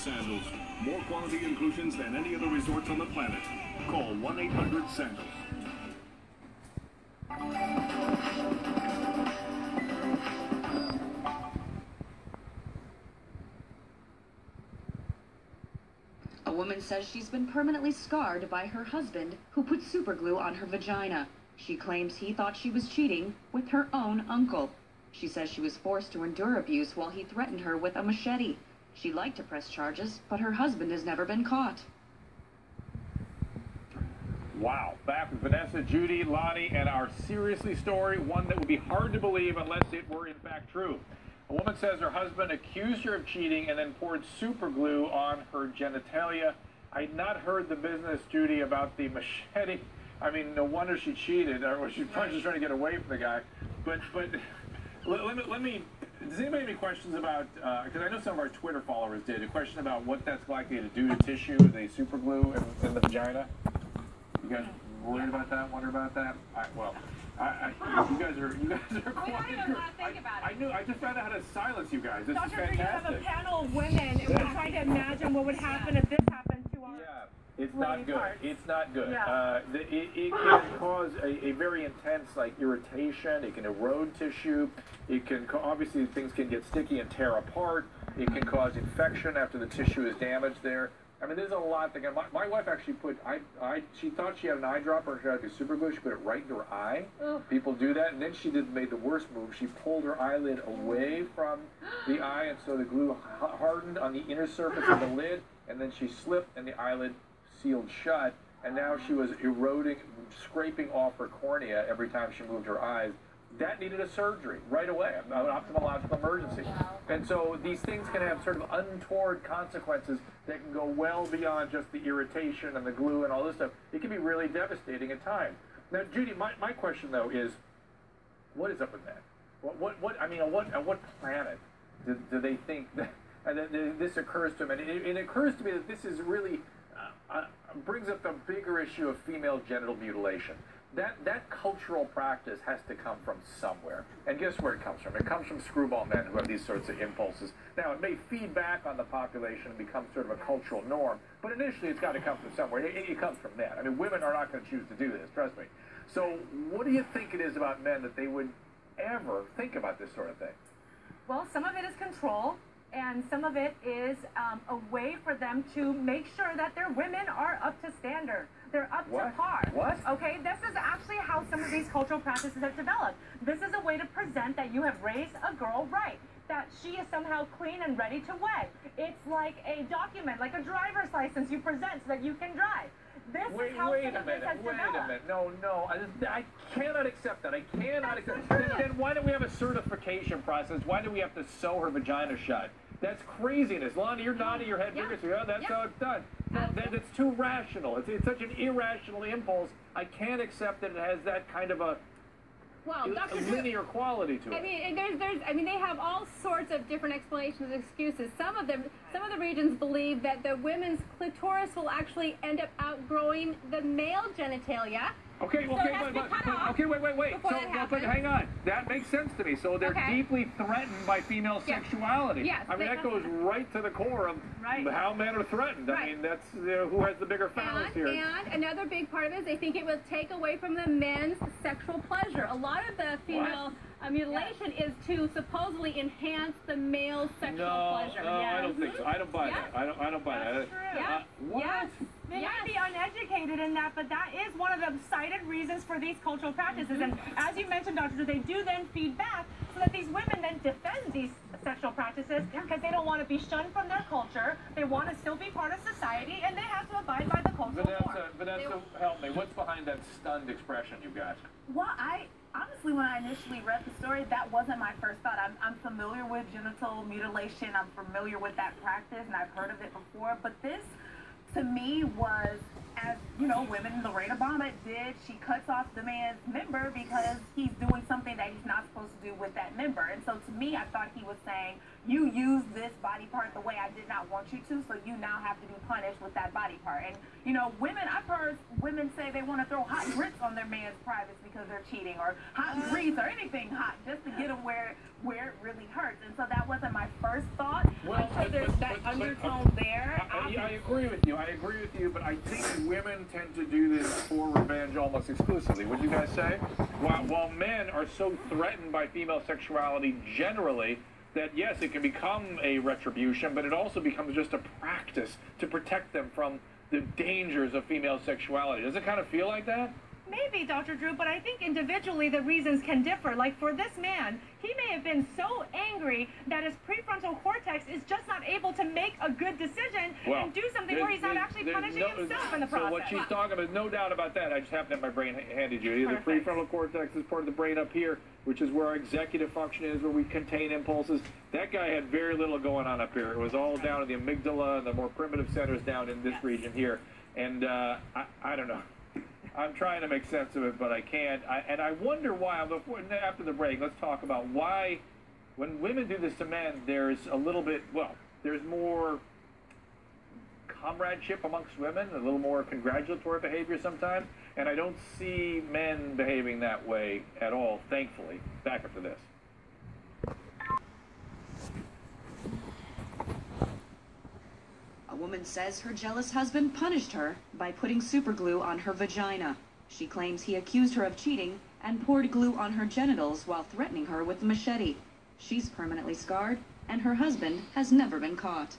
Sandals. More quality inclusions than any other resorts on the planet. Call 1-800-SANDALS. A woman says she's been permanently scarred by her husband, who put superglue on her vagina. She claims he thought she was cheating with her own uncle. She says she was forced to endure abuse while he threatened her with a machete. She'd like to press charges, but her husband has never been caught. Wow. Back with Vanessa, Judy, Lonnie, and our seriously story, one that would be hard to believe unless it were in fact true. A woman says her husband accused her of cheating and then poured super glue on her genitalia. I'd not heard the business, Judy, about the machete. I mean, no wonder she cheated, or she's probably just trying to get away from the guy. But let me, does anybody have any questions about, because I know some of our Twitter followers did, a question about what that's likely to do to tissue, the super glue in the vagina? You guys worried about that? Wonder about that? You guys are quiet. I don't know how to think about it. I just found out how to silence you guys. This is Dr. fantastic. You have a panel of women, and we're trying to imagine what would happen if this happened to our it's not good. parts. It's not good. Yeah. It can cause a very intense, irritation. It can erode tissue. It can, obviously, things can get sticky and tear apart. It can cause infection after the tissue is damaged there. I mean, there's a lot that my wife actually put, she thought she had an eyedropper, she had to do super glue, she put it right into her eye. Ugh. People do that, and then she made the worst move. She pulled her eyelid away from the eye, and so the glue hardened on the inner surface of the lid, and then she slipped, and the eyelid sealed shut, and now she was eroding, scraping off her cornea every time she moved her eyes. That needed a surgery right away, an ophthalmological emergency. And so these things can have sort of untoward consequences that can go well beyond just the irritation and the glue and all this stuff. It can be really devastating at times. Now, Judy, my question, though, is what is up with that? On what planet do they think that this occurs to them? And it occurs to me that this is really brings up the bigger issue of female genital mutilation. That cultural practice has to come from somewhere. And guess where it comes from? It comes from screwball men who have these sorts of impulses. Now, it may feed back on the population and become sort of a cultural norm, but initially it's got to come from somewhere. It comes from men. I mean, women are not going to choose to do this, trust me. So what do you think it is about men that they would ever think about this sort of thing? Well, some of it is control, and some of it is a way for them to make sure that their women are up to standard. They're up to par. What? Okay, this is actually how some of these cultural practices have developed. This is a way to present that you have raised a girl right, that she is somehow clean and ready to wed. It's like a document, like a driver's license you present so that you can drive. This is how wait a minute. No, I cannot accept that. I cannot accept that. Then why don't we have a certification process? Why do we have to sew her vagina shut? That's craziness. Lonnie, you're nodding your head vigorously. Yeah. That's how it's done. No, that's too rational. It's such an irrational impulse. I can't accept that it has that kind of a linear quality to it. I mean, they have all sorts of different explanations and excuses. Some of the regions believe that the women's clitoris will actually end up outgrowing the male genitalia. Okay, wait. So, hang on. That makes sense to me. So they're deeply threatened by female sexuality. Yes, I mean, that goes right to the core of how men are threatened. I mean, that's who has the bigger phallus here. And another big part of it is they think it will take away from the men's sexual pleasure. A lot of the female mutilation is to supposedly enhance the male sexual pleasure. No, I don't think so. I don't buy that. I don't buy that. Yes. They might be uneducated in that, but that is one of the cited reasons for these cultural practices. And as you mentioned, Dr. they do then feed back so that these women then defend these sexual practices because they don't want to be shunned from their culture. They want to still be part of society, and they have to abide by the cultural norm. Vanessa, help me. What's behind that stunned expression you've got? Well, honestly, when I initially read the story, that wasn't my first thought. I'm familiar with genital mutilation. I'm familiar with that practice, and I've heard of it before. But this, to me, was, as you know, women, Lorena Bobbitt did. She cuts off the man's member because he's doing something that he's not supposed to do with that member. And so to me, I thought he was saying, you used this body part the way I did not want you to, so you now have to be punished with that body part. And, you know, I've heard women say they want to throw hot grits on their man's privates because they're cheating, or hot grease, or anything hot, just to get them where it really hurts. And so that wasn't my first thought. I'm sure there's that undertone there. agree with you. I agree with you, but I think women tend to do this for revenge almost exclusively. Would you guys say? While men are so threatened by female sexuality generally, that yes, it can become a retribution, but it also becomes just a practice to protect them from the dangers of female sexuality. Does it kind of feel like that? Maybe, Dr. Drew, but I think individually the reasons can differ. Like for this man, he may have been so angry that his prefrontal cortex is just not able to make a good decision and do something where he's not actually punishing himself in the process. So what she's talking about, no doubt about that. I just happen to have my brain handed you. The prefrontal cortex is part of the brain up here, which is where our executive function is, where we contain impulses. That guy had very little going on up here. It was all down in the amygdala and the more primitive centers down in this region here. And I don't know. I'm trying to make sense of it, but I can't. And I wonder why. After the break, let's talk about why when women do this to men, there's a little bit, there's more comradeship amongst women, a little more congratulatory behavior sometimes. And I don't see men behaving that way at all, thankfully. Back after this. A woman says her jealous husband punished her by putting superglue on her vagina. She claims he accused her of cheating and poured glue on her genitals while threatening her with a machete. She's permanently scarred, and her husband has never been caught.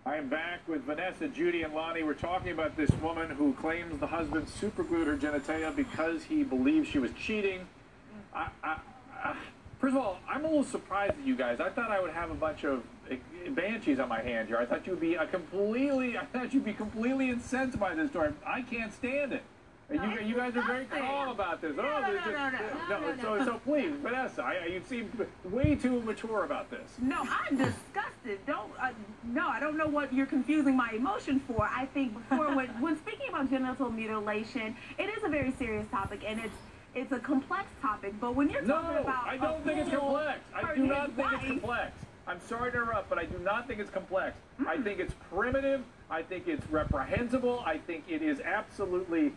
I am back with Vanessa, Judy, and Lonnie. We're talking about this woman who claims the husband superglued her genitalia because he believes she was cheating. First of all, I'm a little surprised at you guys. I thought I would have a bunch of banshees on my hand here. I thought you'd be completely incensed by this story. I can't stand it. You guys are very calm about this. No. So please, Vanessa, you seem way too mature about this. No, I'm disgusted. I don't know what you're confusing my emotion for. I think before, when speaking about genital mutilation, it is a very serious topic, and it's a complex topic. But when you're talking about I don't think it's complex. I do not think it's complex. I'm sorry to interrupt, but I do not think it's complex. I think it's primitive. I think it's reprehensible. I think it is absolutely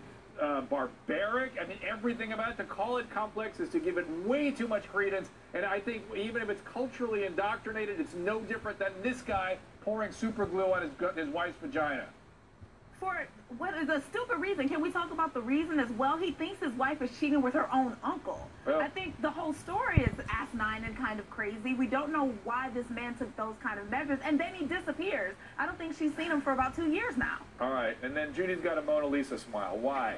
barbaric. I mean, everything about it. To call it complex is to give it way too much credence. And I think even if it's culturally indoctrinated, it's no different than this guy pouring super glue on his wife's vagina. For what is a stupid reason? Can we talk about the reason as well? He thinks his wife is cheating with her own uncle. Well, I think the whole story is asinine and kind of crazy. We don't know why this man took those kind of measures, and then he disappears. I don't think she's seen him for about 2 years now. All right, and then Judy's got a Mona Lisa smile. Why?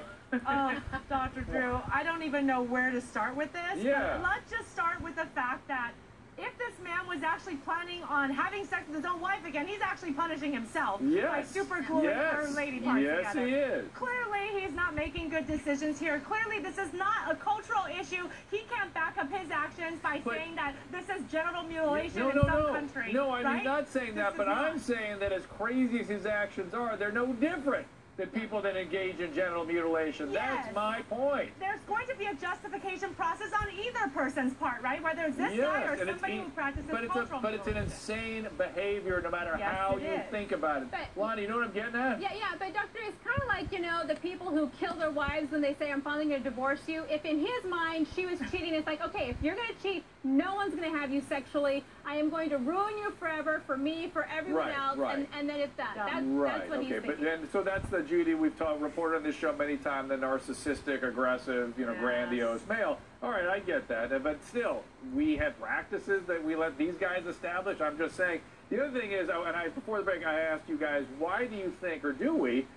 Dr. Drew, I don't even know where to start with this. Yeah. Let's just start with the fact that if this man was actually planning on having sex with his own wife again, he's actually punishing himself by supergluing her lady parts together. Yes, he is. Clearly, he's not making good decisions here. Clearly, this is not a cultural issue. He can't back up his actions by saying that this is genital mutilation in some country. No, I'm not saying that, but I'm saying that as crazy as his actions are, they're no different than people that engage in genital mutilation. Yes. That's my point. There's going to be a justification process on either person's part, right? Whether it's this guy or somebody who practices cultural But it's an insane behavior no matter how you think about it. But, Lonnie, you know what I'm getting at? Yeah, but Doctor, it's kind of like, the people who kill their wives when they say, I'm finally going to divorce you. If in his mind she was cheating, it's like, okay, if you're going to cheat, no one's going to have you sexually. I am going to ruin you forever, for me, for everyone else, and then it's done. That's what he's thinking. So that's the Judy we've reported on this show many times, the narcissistic, aggressive, grandiose male. All right, I get that. But still, we have practices that we let these guys establish. I'm just saying. The other thing is, before the break, I asked you guys, why do you think, or do we,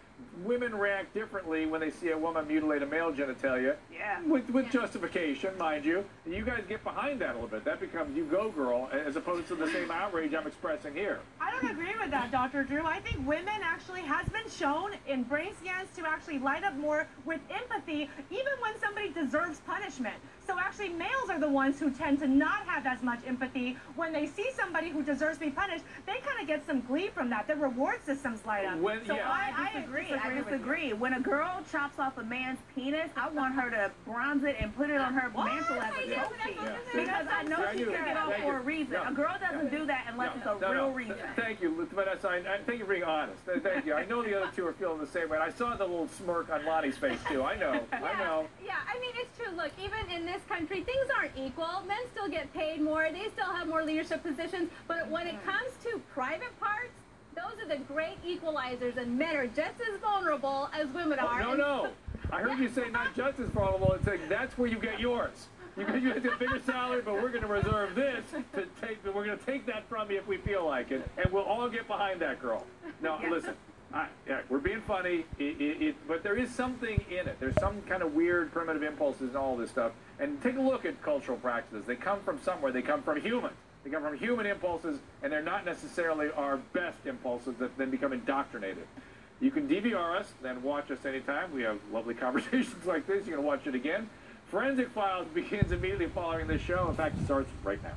women react differently when they see a woman mutilate a male genitalia? Yeah. With justification, mind you. You guys get behind that a little bit. That becomes you go, girl, as opposed to the same outrage I'm expressing here. I don't agree with that, Dr. Drew. I think women actually has been shown in brain scans to actually light up more with empathy, even when somebody deserves punishment. So actually, males are the ones who tend to not have as much empathy. When they see somebody who deserves to be punished, they kind of get some glee from that. Their reward systems light up. I disagree. When a girl chops off a man's penis, I want her to bronze it and put it on her mantle as a trophy. Because I know she took it off for a reason. A girl doesn't do that unless it's a real reason. Thank you, Vanessa. Thank you for being honest. Thank you. I know the other two are feeling the same way. I saw the little smirk on Lonnie's face, too. I know. Yeah, I mean, it's true. Look, even in this country, things aren't equal. Men still get paid more. They still have more leadership positions. But when it comes to private parts, Those are the great equalizers, and men are just as vulnerable as women are. No. I heard you say not just as vulnerable. It's like that's where you get yours. You guys get a bigger salary, but we're going to reserve this to take. We're going to take that from you if we feel like it, and we'll all get behind that girl. Now, listen. We're being funny, but there is something in it. There's some kind of weird primitive impulses and all this stuff. And take a look at cultural practices. They come from somewhere. They come from humans. They come from human impulses, and they're not necessarily our best impulses that then become indoctrinated. You can DVR us, then watch us anytime. We have lovely conversations like this. You can watch it again. Forensic Files begins immediately following this show. In fact, it starts right now.